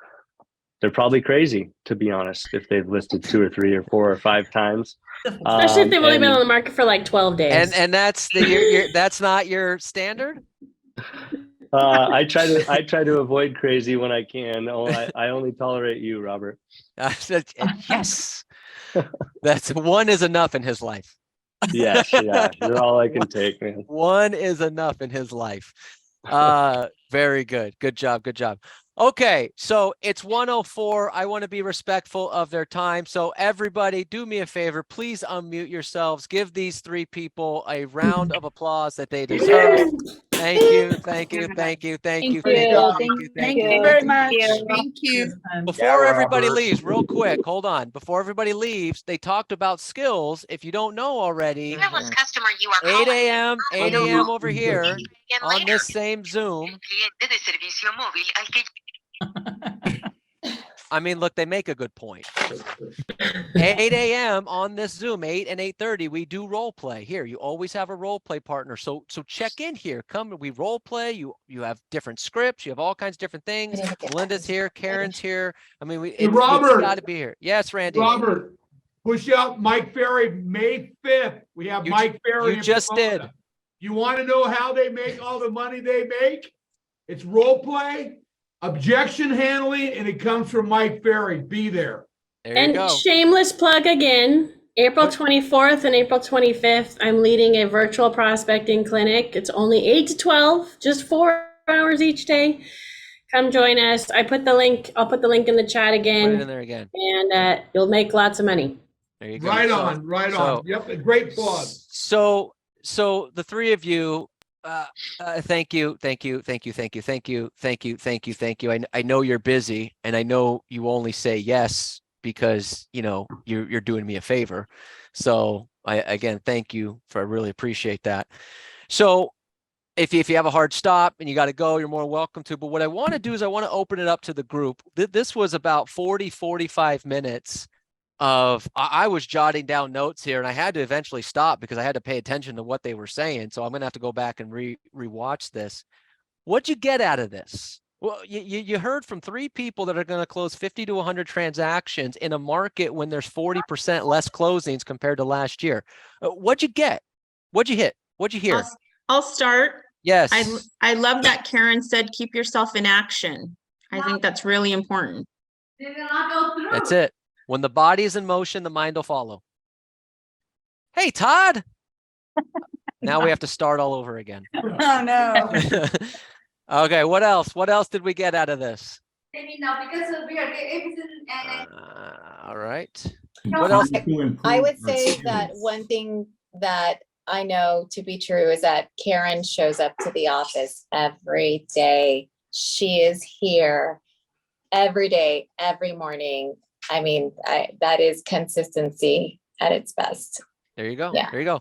E: crazy, to be honest, if they've listed 2 or 3 or 4 or 5 times.
B: Especially if they've only been on the market for like 12 days.
A: And that's that's not your standard?
E: I try to avoid crazy when I can. I only tolerate you, Robert.
A: Yes. That's one is enough in his life.
E: Yes, yeah, you're all I can take, man.
A: One is enough in his life. Very good. Good job. Good job. Okay, so it's 1:04. I want to be respectful of their time. So everybody, do me a favor. Please unmute yourselves. Give these 3 people a round of applause that they deserve. Thank you. Thank you. Thank you. Thank you. Thank you. Thank you.
F: Thank you very much. Thank you.
A: Before everybody leaves, real quick, hold on. Before everybody leaves, they talked about skills. If you don't know already, 8 a.m. over here on this same Zoom. I mean, look, they make a good point. 8 a.m. on this Zoom, 8 and 8:30, we do role play. Here, you always have a role play partner. So check in here. Come, we role play. You have different scripts. You have all kinds of different things. Melinda's here. Karen's here. I mean, it's got to be here. Yes, Randy.
I: Robert, push out Mike Ferry, May 5th. We have Mike Ferry.
A: You just did.
I: You want to know how they make all the money they make? It's role play, objection handling, and it comes from Mike Ferry. Be there.
A: There you go.
B: Shameless plug again. April 24th and April 25th, I'm leading a virtual prospecting clinic. It's only 8 to 12, just 4 hours each day. Come join us. I'll put the link in the chat again.
A: Put it in there again.
B: And you'll make lots of money.
A: There you go.
I: Right on. Yep, a great plug.
A: So the 3 of you, thank you. I know you're busy, and I know you only say yes because you're doing me a favor. So again, thank you. I really appreciate that. So if you have a hard stop and you got to go, you're more welcome to. But what I want to do is I want to open it up to the group. This was about 45 minutes of I was jotting down notes here, and I had to eventually stop because I had to pay attention to what they were saying. So I'm going to have to go back and rewatch this. What'd you get out of this? Well, you heard from 3 people that are going to close 50 to 100 transactions in a market when there's 40% less closings compared to last year. What'd you get? What'd you hit? What'd you hear?
F: I'll start.
A: Yes.
F: I love that Karen said, keep yourself in action. I think that's really important.
A: That's it. When the body is in motion, the mind will follow. Hey, Todd. Now we have to start all over again.
D: Oh, no.
A: Okay, what else? What else did we get out of this? All right. What else?
H: I would say that one thing that I know to be true is that Karen shows up to the office every day. She is here every day, every morning. I mean, that is consistency at its best.
A: There you go.
H: Yeah.
A: There you go.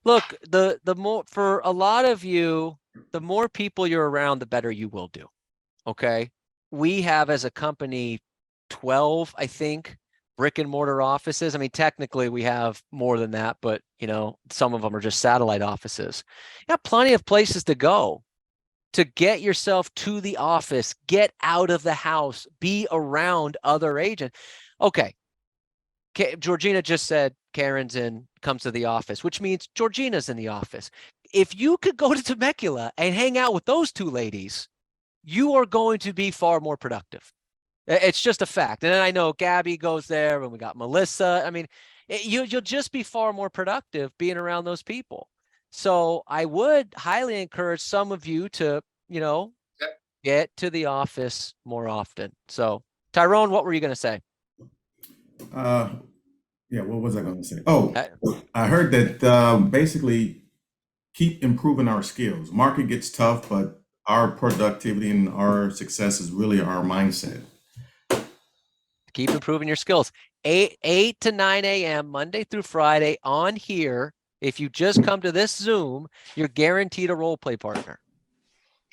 A: Look, the more, for a lot of you, the more people you're around, the better you will do. Okay. We have as a company 12, I think, brick and mortar offices. I mean, technically we have more than that, but some of them are just satellite offices. You have plenty of places to go to get yourself to the office, get out of the house, be around other agents. Okay. Georgina just said Karen's in comes to the office, which means Georgina's in the office. If you could go to Temecula and hang out with those two ladies, you are going to be far more productive. It's just a fact. And then I know Gabby goes there, and we got Melissa. I mean, you'll just be far more productive being around those people. So I would highly encourage some of you to, get to the office more often. So Tyrone, what were you going to say?
J: Yeah, what was I going to say? Oh, I heard that basically keep improving our skills. Market gets tough, but our productivity and our success is really our mindset.
A: Keep improving your skills. 8 to 9 a.m. Monday through Friday on here. If you just come to this Zoom, you're guaranteed a role play partner.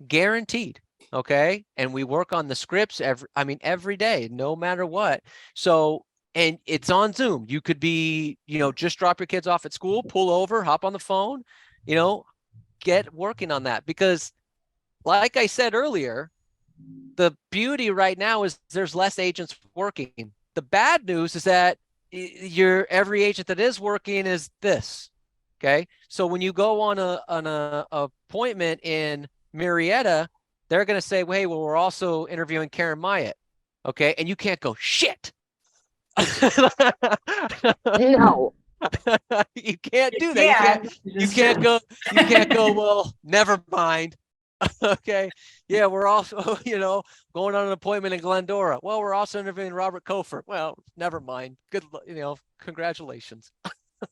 A: Guaranteed. Okay. And we work on the scripts every day, no matter what. So, and it's on Zoom. You could be, just drop your kids off at school, pull over, hop on the phone, get working on that. Because like I said earlier, the beauty right now is there's less agents working. The bad news is that every agent that is working is this. Okay. So when you go on a appointment in Marietta, they're going to say, well, hey, we're also interviewing Karen Myatt. Okay. And you can't go, shit.
H: No.
A: You can't do that. You can't go, well, never mind. Okay. Yeah, we're also, going on an appointment in Glendora. Well, we're also interviewing Robert Cofer. Well, never mind. Good, congratulations.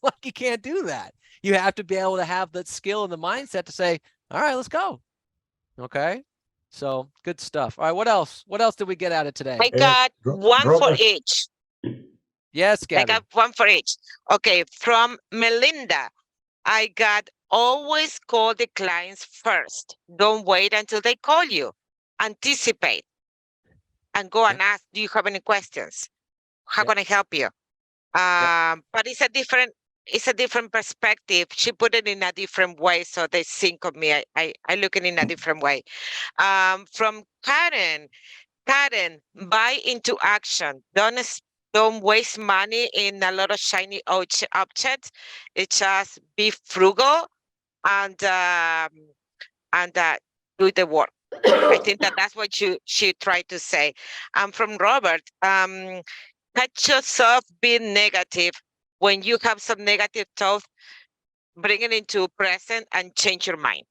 A: Like, you can't do that. You have to be able to have that skill and the mindset to say, all right, let's go. Okay. So good stuff. All right. What else? What else did we get out of today?
K: I got one for each.
A: Yes,
K: I
A: Gabby.
K: got one for each. Okay. From Melinda, I got always call the clients first. Don't wait until they call you. Anticipate and go and ask, do you have any questions? How can I help you? But it's a different perspective. She put it in a different way, so they think of me. I look at it in a different way. From Karen, buy into action. Don't waste money in a lot of shiny objects. It's just be frugal and do the work. I think that's what she tried to say. From Robert, catch yourself being negative. When you have some negative thoughts, bring it into present and change your mind.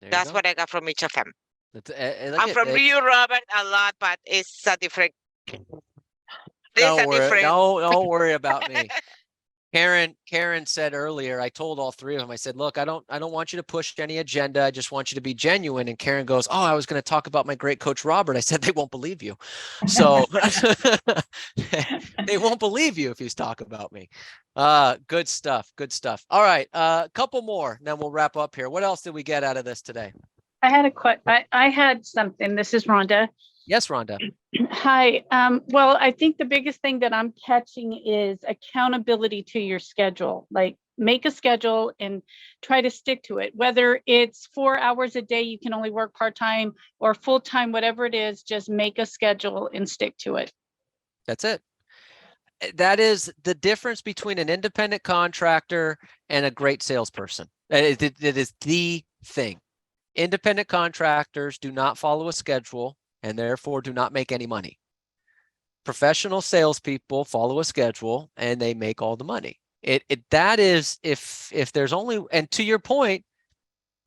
K: That's what I got from each of them. I'm from you, Robert, a lot, but it's a different.
A: Don't worry about me. Karen said earlier, I told all three of them, I said, look, I don't want you to push any agenda. I just want you to be genuine. And Karen goes, oh, I was going to talk about my great coach, Robert. I said, they won't believe you. So they won't believe you if you talk about me. Good stuff. Good stuff. All right. A couple more, then we'll wrap up here. What else did we get out of this today?
L: I had I had something. This is Rhonda.
A: Yes, Rhonda.
L: Hi. Well, I think the biggest thing that I'm catching is accountability to your schedule. Like, make a schedule and try to stick to it. Whether it's 4 hours a day, you can only work part-time or full-time, whatever it is, just make a schedule and stick to it.
A: That's it. That is the difference between an independent contractor and a great salesperson. It is the thing. Independent contractors do not follow a schedule and therefore do not make any money. Professional salespeople follow a schedule and they make all the money. That is, if there's only, and to your point,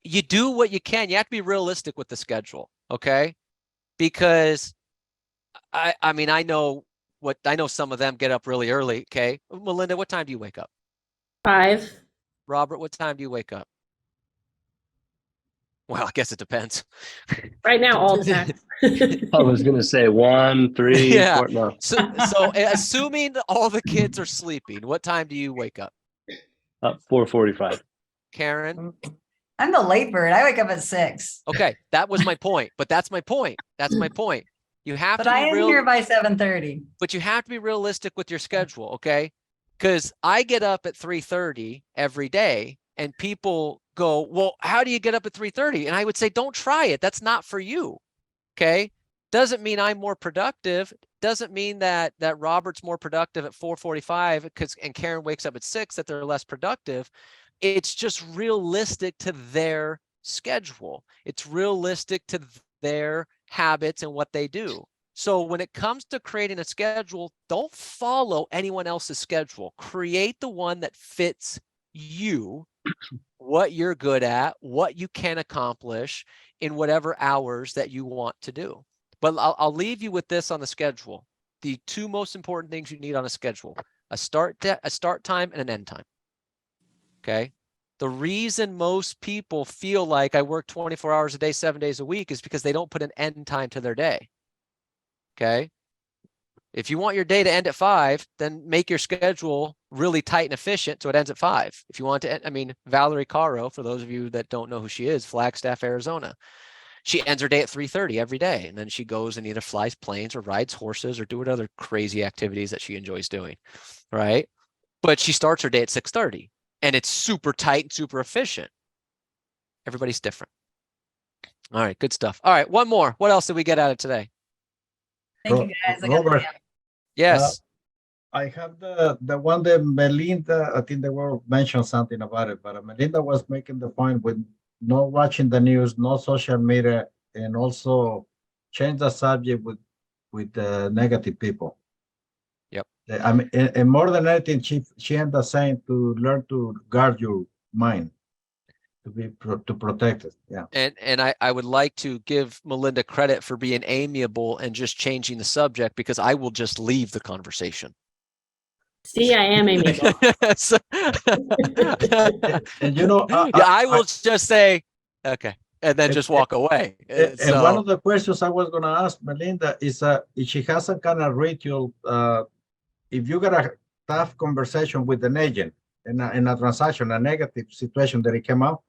A: you do what you can. You have to be realistic with the schedule, okay? Because I mean, I know some of them get up really early, okay? Melinda, what time do you wake up?
B: 5.
A: Robert, what time do you wake up? Well, I guess it depends.
B: Right now, all the time.
E: I was going to say 1, 3,
A: Yeah.
E: 4, no.
A: So assuming all the kids are sleeping, what time do you wake up?
E: 4:45.
A: Karen?
D: I'm the late bird. I wake up at 6.
A: Okay, that was my point. But that's my point. That's my point. You have
D: But
A: to be
D: I am
A: real,
D: here by 7:30.
A: but you have to be realistic with your schedule, okay? Because I get up at 3:30 every day, and people go, well, how do you get up at 3:30? And I would say, don't try it. That's not for you. Okay. Doesn't mean I'm more productive. Doesn't mean that Robert's more productive at 4:45 and Karen wakes up at 6 that they're less productive. It's just realistic to their schedule. It's realistic to their habits and what they do. So when it comes to creating a schedule, don't follow anyone else's schedule. Create the one that fits you, what you're good at, what you can accomplish in whatever hours that you want to do. But I'll leave you with this on the schedule. The two most important things you need on a schedule: a start time and an end time. Okay. The reason most people feel like I work 24 hours a day, 7 days a week is because they don't put an end time to their day. Okay. If you want your day to end at 5, then make your schedule really tight and efficient so it ends at 5. If you want to, I mean, Valerie Caro, for those of you that don't know who she is, Flagstaff, Arizona. She ends her day at 3:30 every day, and then she goes and either flies planes or rides horses or do what other crazy activities that she enjoys doing, right? But she starts her day at 6:30, and it's super tight and super efficient. Everybody's different. All right, good stuff. All right, one more. What else did we get out of today?
D: Thank you guys. I got
M: Robert,
A: Yes.
M: I have the one that Melinda, I think they were mentioned something about it, but Melinda was making the point with not watching the news, no social media, and also change the subject with negative people.
A: Yep.
M: I mean, and more than anything, she ended up saying to learn to guard your mind, to protect it. Yeah.
A: And I would like to give Melinda credit for being amiable and just changing the subject, because I will just leave the conversation.
B: See, I am amiable.
A: So-
M: And you know,
A: yeah, I will just say, okay, and then just walk away.
M: And
A: So,
M: one of the questions I was going to ask Melinda is if she has some kind of ritual, if you got a tough conversation with an agent in a transaction, a negative situation that it came up,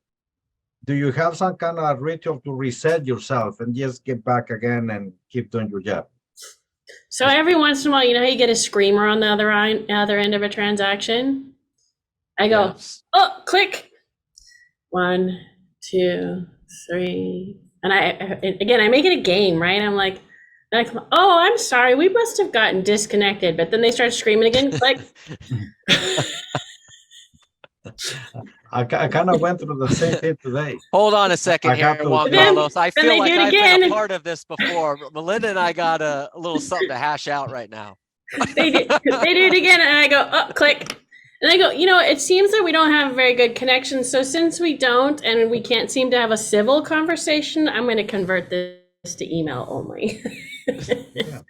M: do you have some kind of ritual to reset yourself and just get back again and keep doing your job?
B: So every once in a while, you know how you get a screamer on the other end of a transaction? I go,
A: yes.
B: oh, click. 1, 2, 3. And I make it a game, right? I'm like, oh, I'm sorry, we must have gotten disconnected. But then they start screaming again, click.
M: I kind of went through the same thing today.
A: Hold on a second
M: I
A: here,
M: have to-
A: Juan
B: Then-
A: Carlos. I
B: then
A: feel
B: they
A: like
B: do it
A: I've been a
B: again.
A: part of this before. Melinda and I got a little something to hash out right now.
B: They do it again, and I go, oh, click. And I go, you know, it seems that we don't have very good connections. So since we don't, and we can't seem to have a civil conversation, I'm going to convert this to email only.
M: Yeah.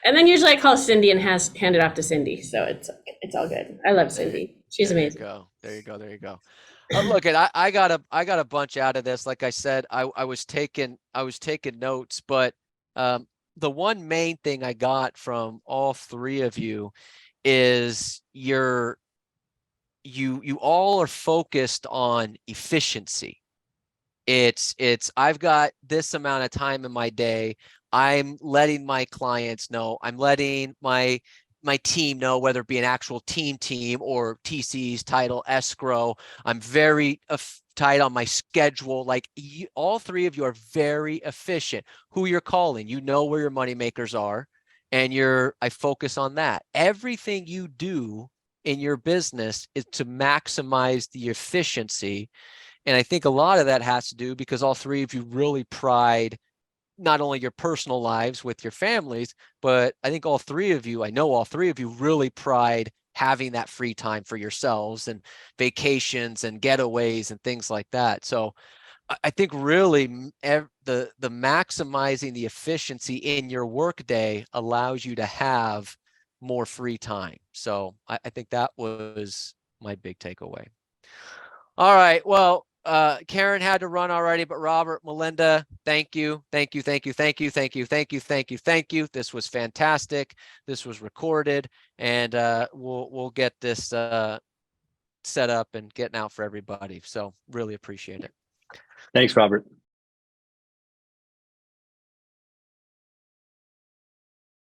B: And then usually I call Cindy and hand it off to Cindy. So it's all good. I love Cindy. She's amazing.
A: There you go. Look, I got a bunch out of this. Like I said, I was taking notes, but the one main thing I got from all three of you is you all are focused on efficiency. It's I've got this amount of time in my day. I'm letting my clients know. I'm letting my team know, whether it be an actual team or TCs, title, escrow. I'm very tight on my schedule. Like all three of you are very efficient. Who you're calling, you know where your money makers are, and I focus on that. Everything you do in your business is to maximize the efficiency. And I think a lot of that has to do because all three of you really pride not only your personal lives with your families, but I think I know all three of you really pride having that free time for yourselves and vacations and getaways and things like that. So I think really the maximizing the efficiency in your workday allows you to have more free time. So I think that was my big takeaway. All right. Well, Karen had to run already, but Robert, Melinda, thank you. This was fantastic. This was recorded, and we'll get this set up and getting out for everybody. So really appreciate it.
E: Thanks, Robert.